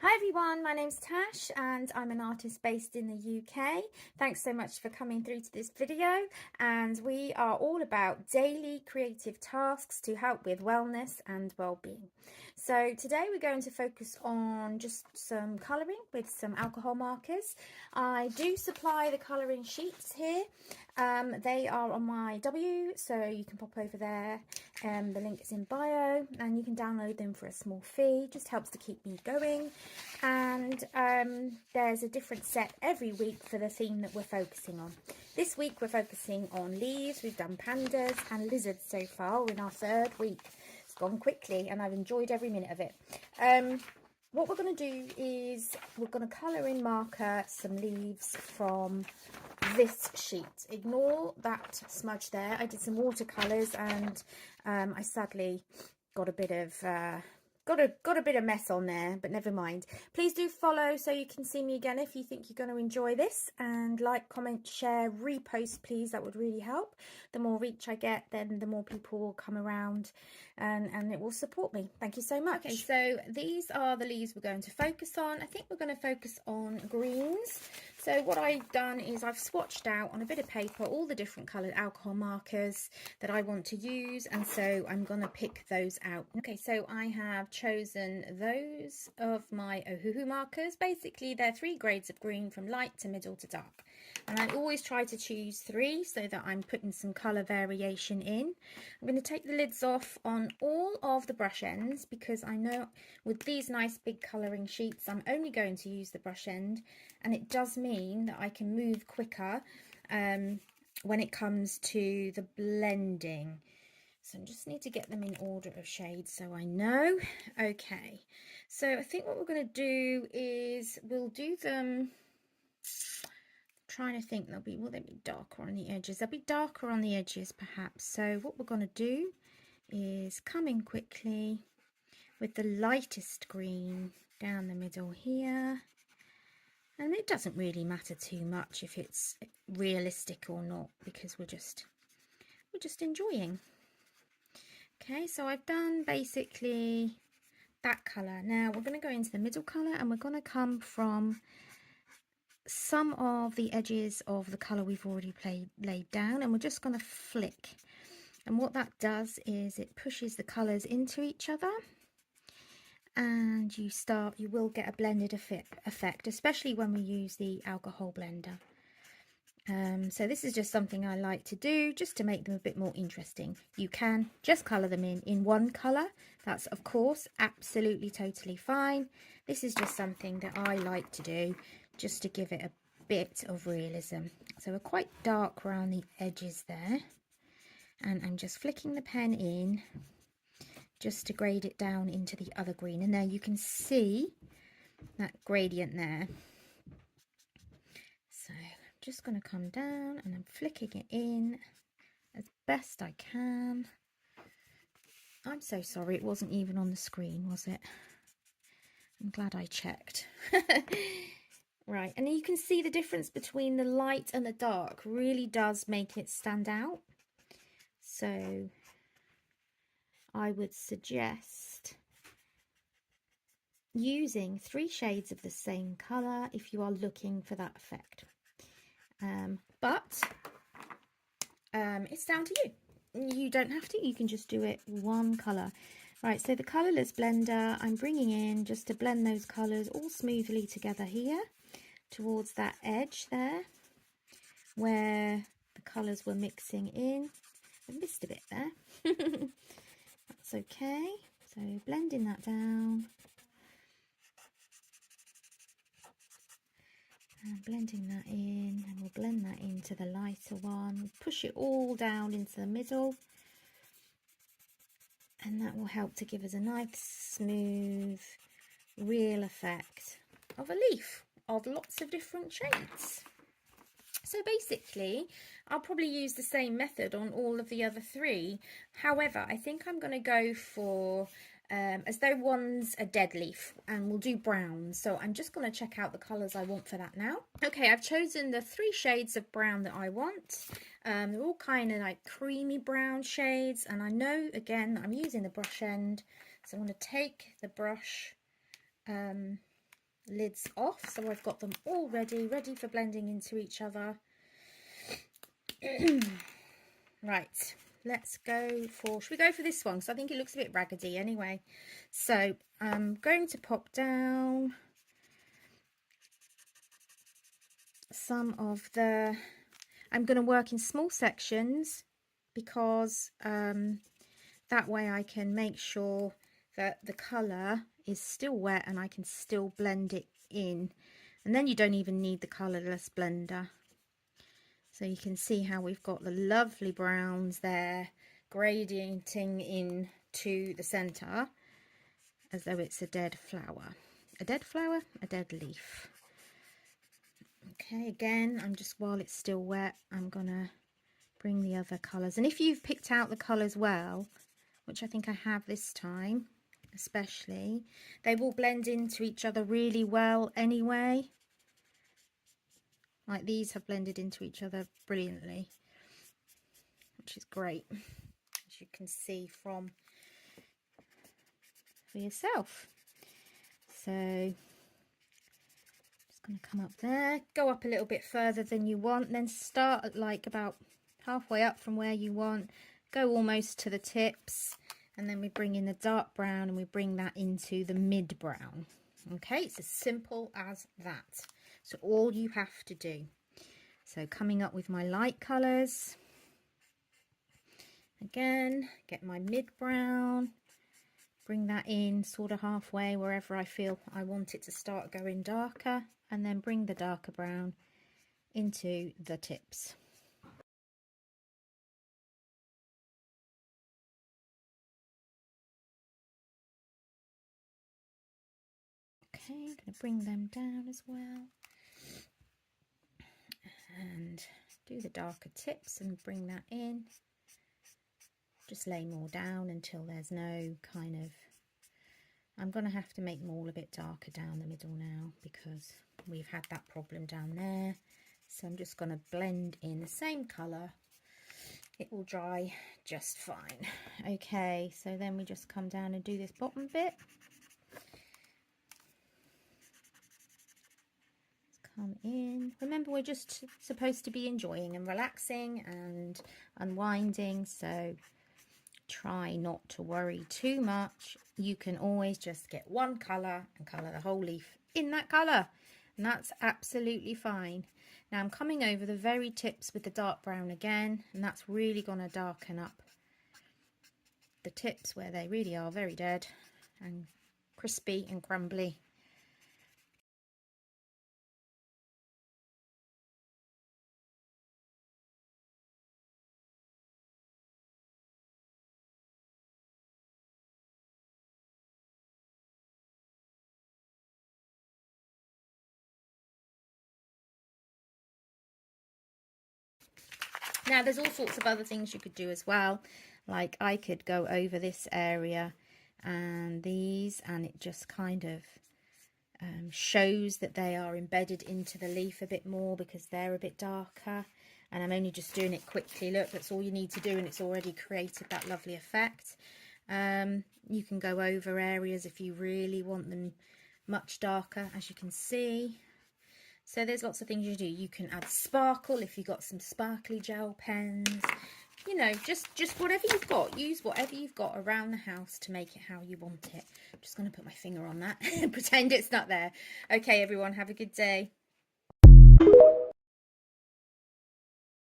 Hi everyone, my name's Tash and I'm an artist based in the UK. Thanks so much for coming through to this video, and we are all about daily creative tasks to help with wellness and well-being. So today we're going to focus on just some colouring with some alcohol markers. I do supply the colouring sheets here. They are on my W, so you can pop over there. The link is in bio and you can download them for a small fee. Just helps to keep me going. And there's a different set every week for the theme that we're focusing on. This week we're focusing on leaves. We've done pandas and lizards so far. We're in our third week. It's gone quickly and I've enjoyed every minute of it. What we're going to do is we're going to colour in marker some leaves from this sheet. Ignore that smudge there. I did some watercolours and I sadly got a bit of got a bit of mess on there, but never mind. Please do follow so you can see me again if you think you're going to enjoy this, and like, comment, share, repost please. That would really help. The more reach I get, then the more people will come around and it will support me. Thank you so much. Okay, so these are the leaves we're going to focus on. I think we're going to focus on greens. So what I've done is I've swatched out on a bit of paper all the different coloured alcohol markers that I want to use, and so I'm going to pick those out. Okay, so I have chosen those of my Ohuhu markers. Basically, they're 3 grades of green from light to middle to dark. And I always try to choose 3 so that I'm putting some colour variation in. I'm going to take the lids off on all of the brush ends because I know with these nice big colouring sheets I'm only going to use the brush end, and it does mean that I can move quicker when it comes to the blending. So I just need to get them in order of shades so I know. Okay, so I think what we're going to do is we'll do them, trying to think, will they be darker on the edges? They'll be darker on the edges perhaps. So what we're going to do is come in quickly with the lightest green down the middle here. And it doesn't really matter too much if it's realistic or not, because we're just enjoying. Okay, so I've done basically that colour. Now we're going to go into the middle colour and we're going to come from some of the edges of the colour we've already laid down, and we're just going to flick. And what that does is it pushes the colours into each other, and you will get a blended effect, especially when we use the alcohol blender. So this is just something I like to do just to make them a bit more interesting. You can just colour them in one colour. That's of course absolutely totally fine. This is just something that I like to do just to give it a bit of realism. So we're quite dark around the edges there, and I'm just flicking the pen in just to grade it down into the other green, and there you can see that gradient there. So I'm just going to come down and I'm flicking it in as best I can. I'm so sorry it wasn't even on the screen, was it? I'm glad I checked. Right, and you can see the difference between the light and the dark really does make it stand out. So I would suggest using 3 shades of the same colour if you are looking for that effect. But it's down to you. You don't have to, you can just do it one colour. Right, so the colourless blender I'm bringing in just to blend those colours all smoothly together here towards that edge there where the colours were mixing in. I missed a bit there. That's okay. So blending that down. And blending that in, and we'll blend that into the lighter one. Push it all down into the middle, and that will help to give us a nice, smooth, real effect of a leaf of lots of different shades. So basically, I'll probably use the same method on all of the other 3. However, I think I'm going to go for as though one's a dead leaf, and we'll do brown. So I'm just going to check out the colours I want for that now. Okay, I've chosen the 3 shades of brown that I want. They're all kind of like creamy brown shades, and I know again that I'm using the brush end, so I'm going to take the brush lids off, so I've got them all ready for blending into each other. Right, let's go for, should we go for this one? Because I think it looks a bit raggedy anyway. So I'm going to pop down some of the, I'm going to work in small sections because that way I can make sure that the colour is still wet and I can still blend it in. And then you don't even need the colourless blender. So you can see how we've got the lovely browns there gradiating into the centre as though it's a dead flower. A dead flower? A dead leaf. Okay, again, I'm just, while it's still wet, I'm gonna bring the other colours. And if you've picked out the colours well, which I think I have this time, especially, they will blend into each other really well anyway. Like these have blended into each other brilliantly, which is great, as you can see for yourself. So just going to come up there, go up a little bit further than you want, then start at like about halfway up from where you want, go almost to the tips, and then we bring in the dark brown and we bring that into the mid brown. Okay, it's as simple as that. So all you have to do. So coming up with my light colours, again, get my mid brown, bring that in sort of halfway wherever I feel I want it to start going darker, and then bring the darker brown into the tips. Okay, I'm going to bring them down as well and do the darker tips and bring that in. Just lay more down until there's no kind of, I'm going to have to make them all a bit darker down the middle now because we've had that problem down there. So I'm just going to blend in the same colour. It will dry just fine. Okay, so then we just come down and do this bottom bit. Come in. Remember, we're just supposed to be enjoying and relaxing and unwinding, so try not to worry too much. You can always just get one colour and colour the whole leaf in that colour, and that's absolutely fine. Now I'm coming over the very tips with the dark brown again, and that's really going to darken up the tips where they really are very dead and crispy and crumbly. Now there's all sorts of other things you could do as well, like I could go over this area and these, and it just kind of shows that they are embedded into the leaf a bit more because they're a bit darker. And I'm only just doing it quickly. Look, that's all you need to do and it's already created that lovely effect. You can go over areas if you really want them much darker, as you can see. So there's lots of things you do. You can add sparkle if you've got some sparkly gel pens. You know, just whatever you've got. Use whatever you've got around the house to make it how you want it. I'm just going to put my finger on that and pretend it's not there. Okay, everyone, have a good day.